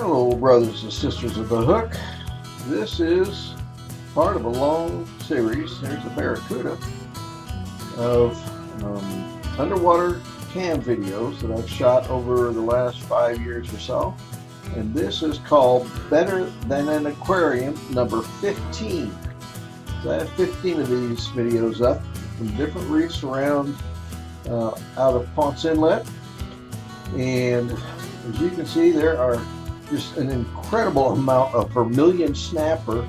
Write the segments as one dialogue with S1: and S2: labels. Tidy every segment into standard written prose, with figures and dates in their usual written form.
S1: Hello, brothers and sisters of the hook. This is part of a long series. There's a barracuda of underwater cam videos that I've shot over the last 5 years or so. And this is called Better Than an Aquarium number 15. So I have 15 of these videos up from different reefs around out of Ponce Inlet. And as you can see, there are just an incredible amount of vermilion snapper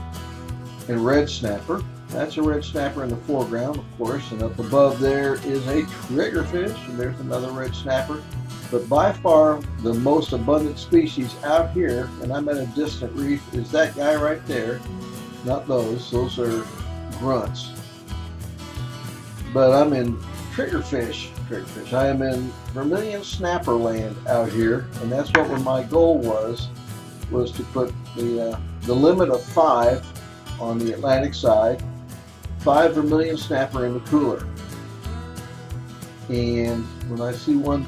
S1: and red snapper. That's a red snapper in the foreground, of course, and up above there is a triggerfish, and there's another red snapper. But by far the most abundant species out here, and I'm at a distant reef, is that guy right there. Not those. Those are grunts. But I'm in triggerfish. I am in vermilion snapper land out here, and that's what my goal was to put the limit of 5 on the Atlantic side, 5 vermilion snapper in the cooler. And when I see one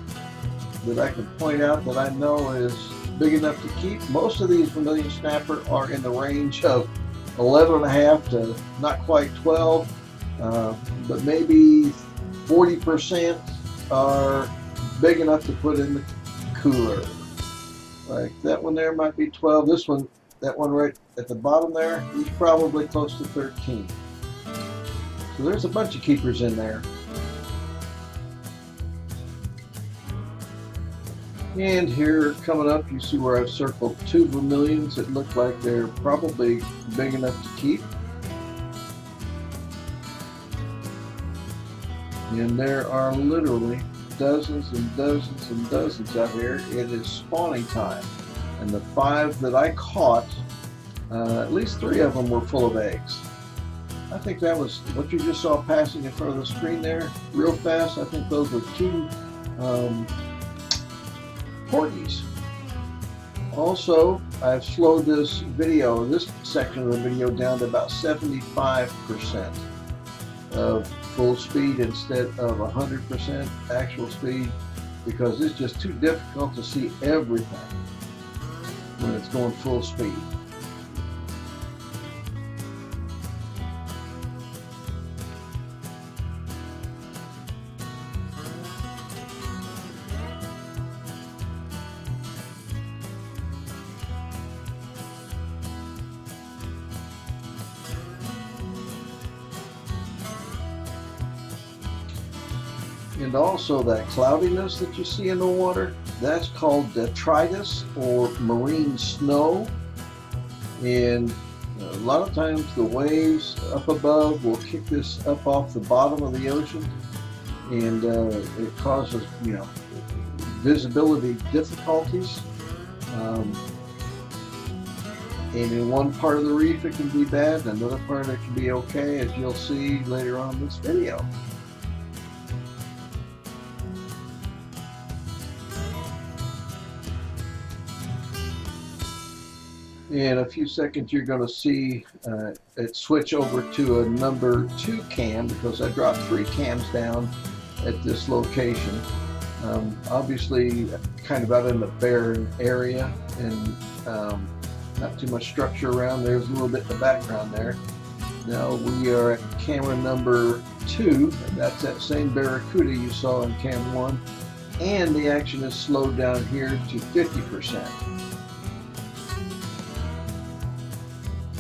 S1: that I can point out that I know is big enough to keep, most of these vermilion snapper are in the range of 11.5 to not quite 12, but maybe 40% are big enough to put in the cooler. Like that one there might be 12. This one, that one right at the bottom there, he's probably close to 13. So there's a bunch of keepers in there. And here coming up, you see where I've circled 2 vermilions that look like they're probably big enough to keep. And there are literally dozens and dozens and dozens out here. It is spawning time. And the 5 that I caught, at least 3 of them were full of eggs. I think that was what you just saw passing in front of the screen there real fast. I think those were 2 porgies. Also, I've slowed this section of the video down to about 75% of full speed instead of 100% actual speed, because it's just too difficult to see everything when it's going full speed. And also that cloudiness that you see in the water, that's called detritus or marine snow. And a lot of times the waves up above will kick this up off the bottom of the ocean, and it causes, visibility difficulties. And in one part of the reef it can be bad, and another part it can be okay, as you'll see later on in this video. In a few seconds you're going to see it switch over to a number 2 cam, because I dropped 3 cams down at this location. Obviously kind of out in the barren area, and not too much structure around. There's a little bit in the background there. Now we are at camera number 2, and that's that same barracuda you saw in cam 1, and the action is slowed down here to 50%.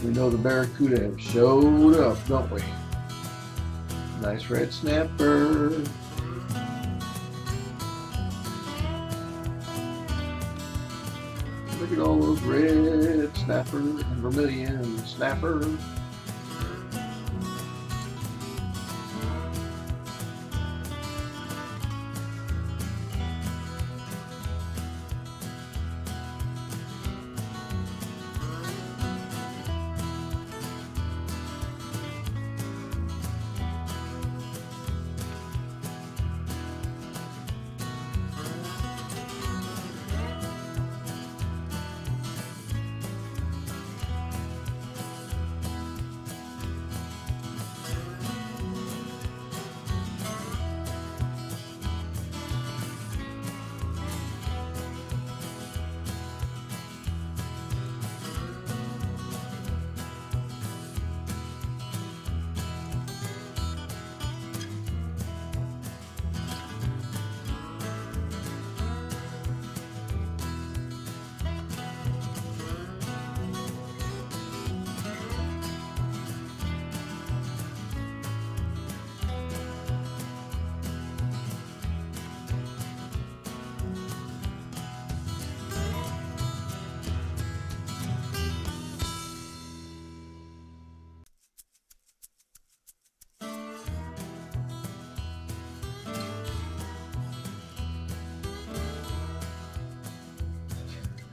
S1: We know the barracuda have showed up, don't we? Nice red snapper. Look at all those red snapper and vermilion snapper.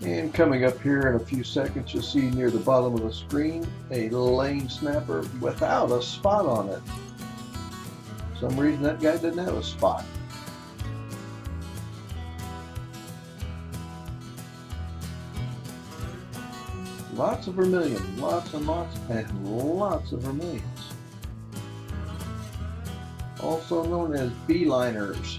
S1: And coming up here in a few seconds, you'll see near the bottom of the screen a lane snapper without a spot on it. For some reason that guy didn't have a spot. Lots of vermilion, lots and lots and lots of vermilions. Also known as beeliners.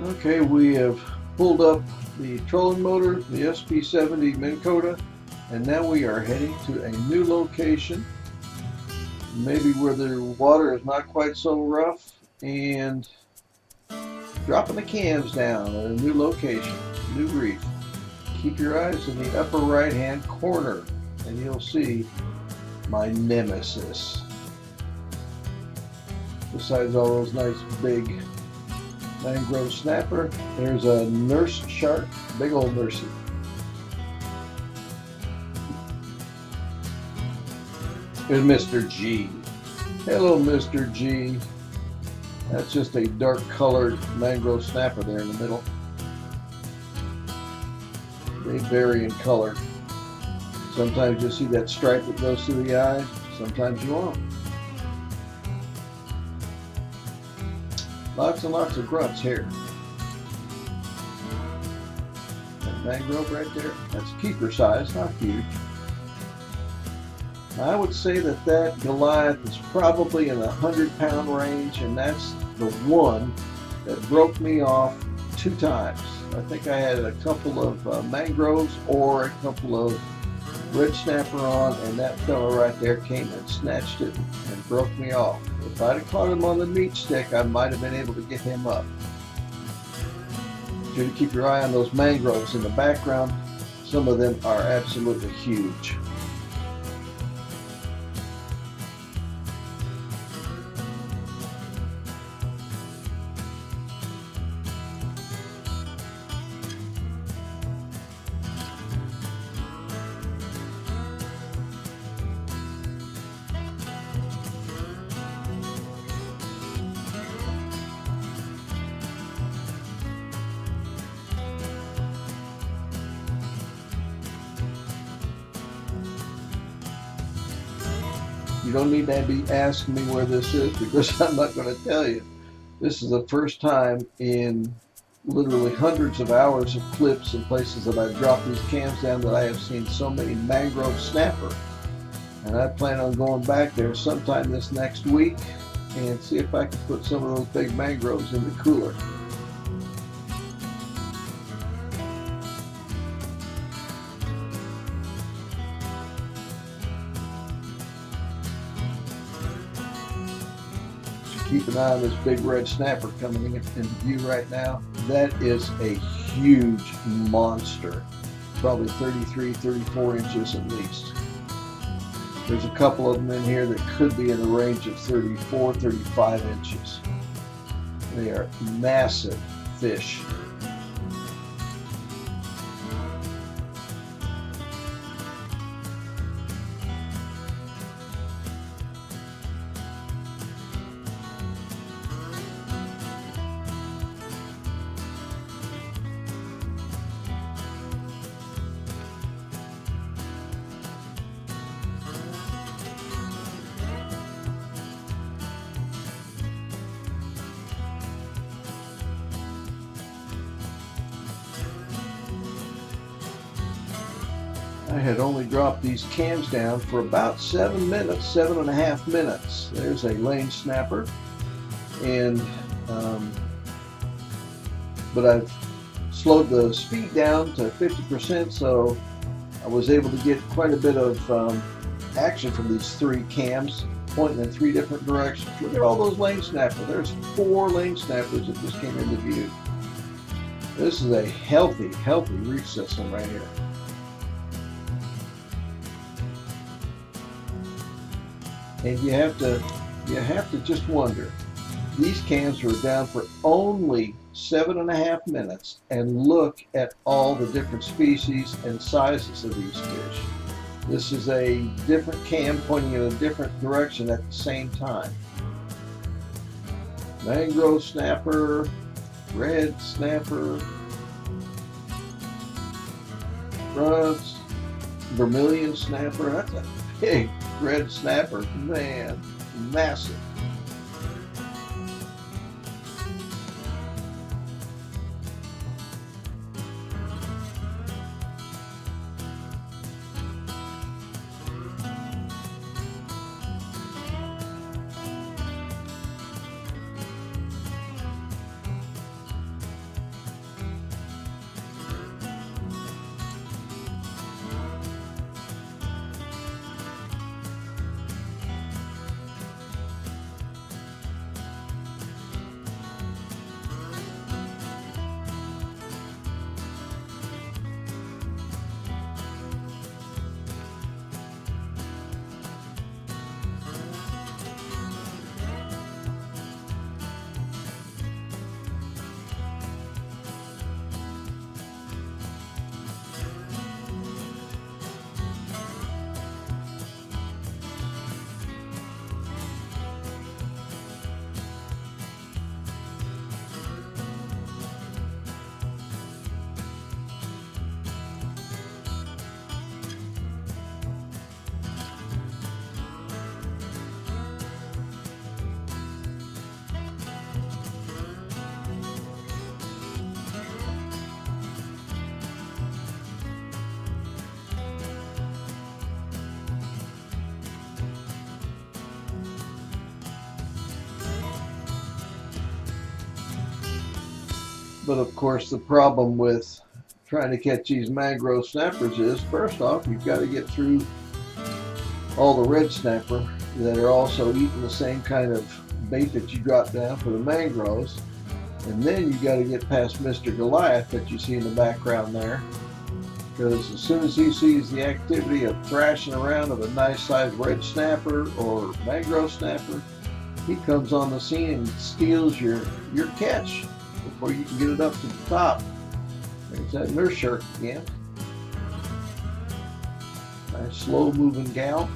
S1: Okay, we have pulled up the trolling motor, the SP70 Minn Kota, and now we are heading to a new location, maybe where the water is not quite so rough, and dropping the cams down at a new location, new reef. Keep your eyes in the upper right hand corner and you'll see my nemesis. Besides all those nice big mangrove snapper, there's a nurse shark, big old nursey. There's Mr. G. Hello, Mr. G. That's just a dark colored mangrove snapper there in the middle. They vary in color. Sometimes you'll see that stripe that goes through the eye, sometimes you won't. Lots and lots of grunts here. That mangrove right there, that's keeper size, not huge. I would say that that Goliath is probably in the 100-pound range, and that's the one that broke me off 2 times. I think I had a couple of mangroves or a couple of red snapper on, and that fellow right there came and snatched it and broke me off. If I'd have caught him on the meat stick, I might have been able to get him up. You should keep your eye on those mangroves in the background. Some of them are absolutely huge. You don't need to be asking me where this is, because I'm not going to tell you. This is the first time in literally hundreds of hours of clips and places that I've dropped these cams down that I have seen so many mangrove snapper. And I plan on going back there sometime this next week and see if I can put some of those big mangroves in the cooler. Keep an eye on this big red snapper coming into view right now. That is a huge monster, probably 33, 34 inches at least. There's a couple of them in here that could be in the range of 34, 35 inches. They are massive fish. I had only dropped these cams down for about 7 minutes, 7.5 minutes. There's a lane snapper, and but I've slowed the speed down to 50%, so I was able to get quite a bit of action from these 3 cams pointing in 3 different directions. Look at all those lane snappers. There's 4 lane snappers that just came into view. This is a healthy reef system right here. And you have to just wonder. These cams were down for only 7.5 minutes, and look at all the different species and sizes of these fish. This is a different cam pointing in a different direction at the same time. Mangrove snapper, red snapper, fronts, vermilion snapper. That's a big red snapper, man, massive. But of course, the problem with trying to catch these mangrove snappers is, first off, you've got to get through all the red snapper that are also eating the same kind of bait that you drop down for the mangroves. And then you got to get past Mr. Goliath that you see in the background there. Because as soon as he sees the activity of thrashing around of a nice sized red snapper or mangrove snapper, he comes on the scene and steals your catch before you can get it up to the top. There's that nurse shark again. Nice slow moving gal.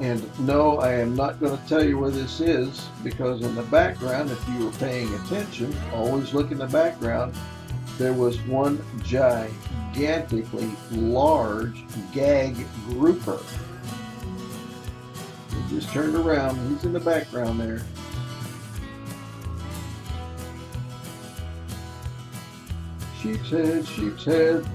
S1: And no, I am not going to tell you where this is, because in the background, if you were paying attention, always look in the background, there was one gigantically large gag grouper. He just turned around, he's in the background there. Sheep's head, sheep's head.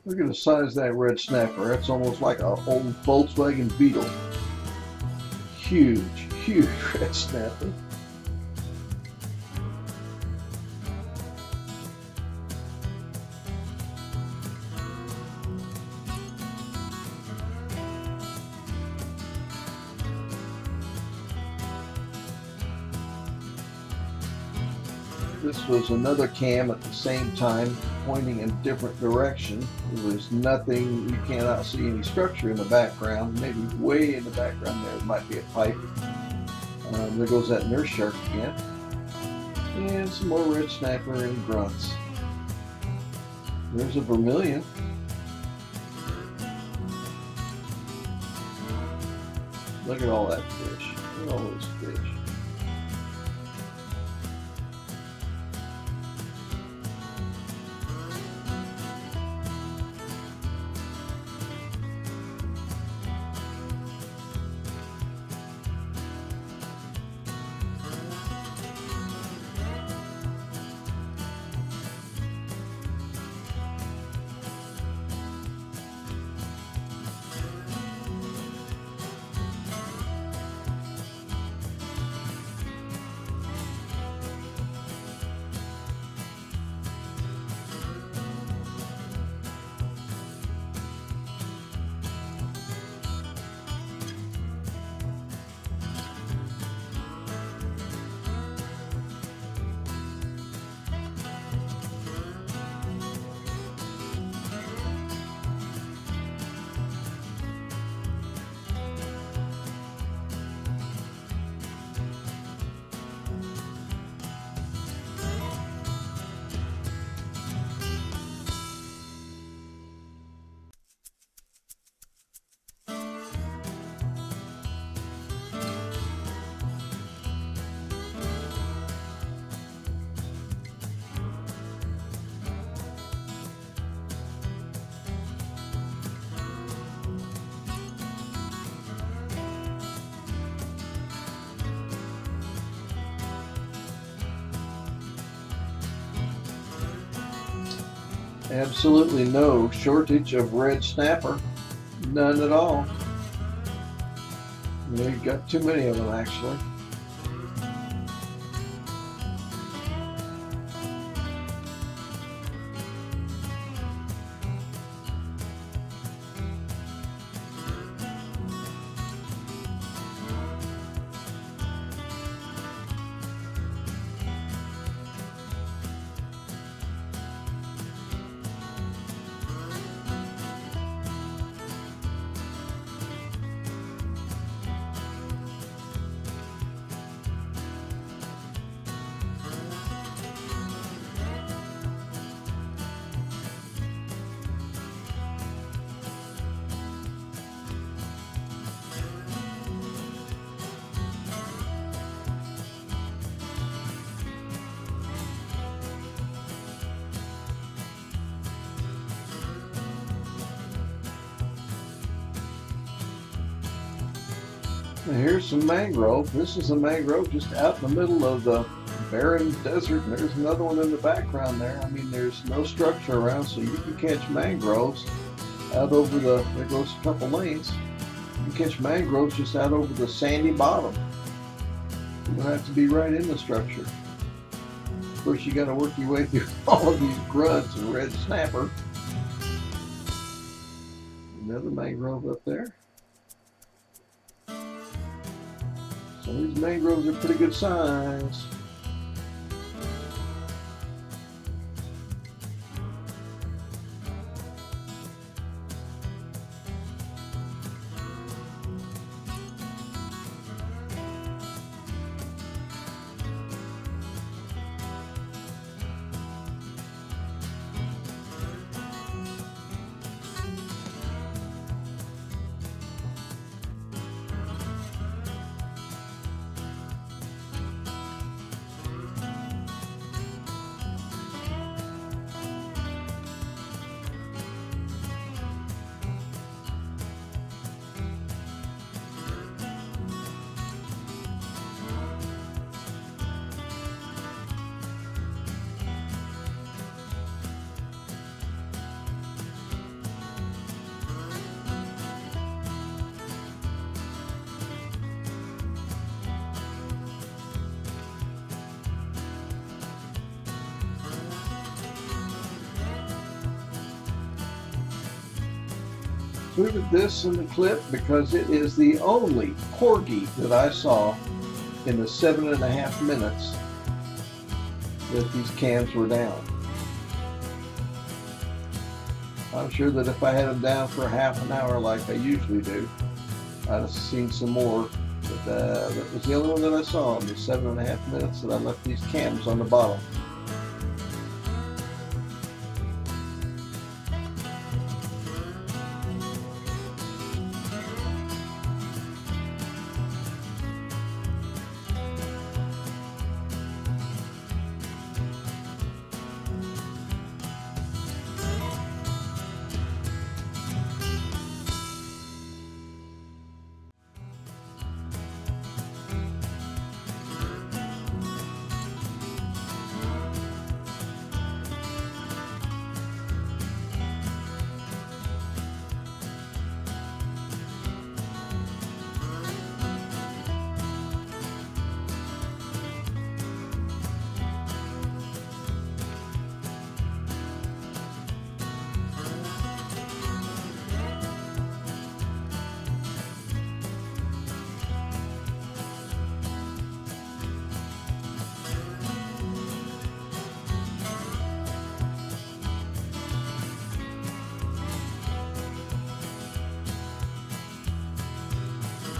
S1: Look at the size of that red snapper. That's almost like an old Volkswagen Beetle. Huge, huge red snapper. this was another cam at the same time, pointing in a different direction. There was nothing, you cannot see any structure in the background. Maybe way in the background there might be a pipe. There goes that nurse shark again. And some more red snapper and grunts. There's a vermilion. Look at all that fish. Look at all those fish. Absolutely no shortage of red snapper. None at all. We've got too many of them actually. Now here's some mangrove. This is a mangrove just out in the middle of the barren desert, and there's another one in the background there. I mean, there's no structure around, so you can catch mangroves out over the, there goes a couple lanes. You can catch mangroves just out over the sandy bottom. You don't have to be right in the structure. Of course, you got to work your way through all of these grunts and red snapper. Another mangrove up there. So these mangroves are pretty good size. Included this in the clip because it is the only porgy that I saw in the 7.5 minutes that these cams were down. I'm sure that if I had them down for half an hour like I usually do, I'd have seen some more. But that was the only one that I saw in the 7.5 minutes that I left these cams on the bottom.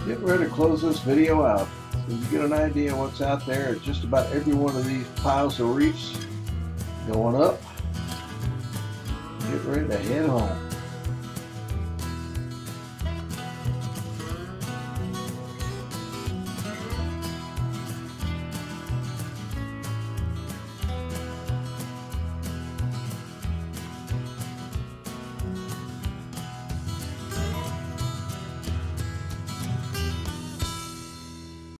S1: Getting ready to close this video out. So you get an idea of what's out there at just about every one of these piles of reefs. Going up. Get ready to head home.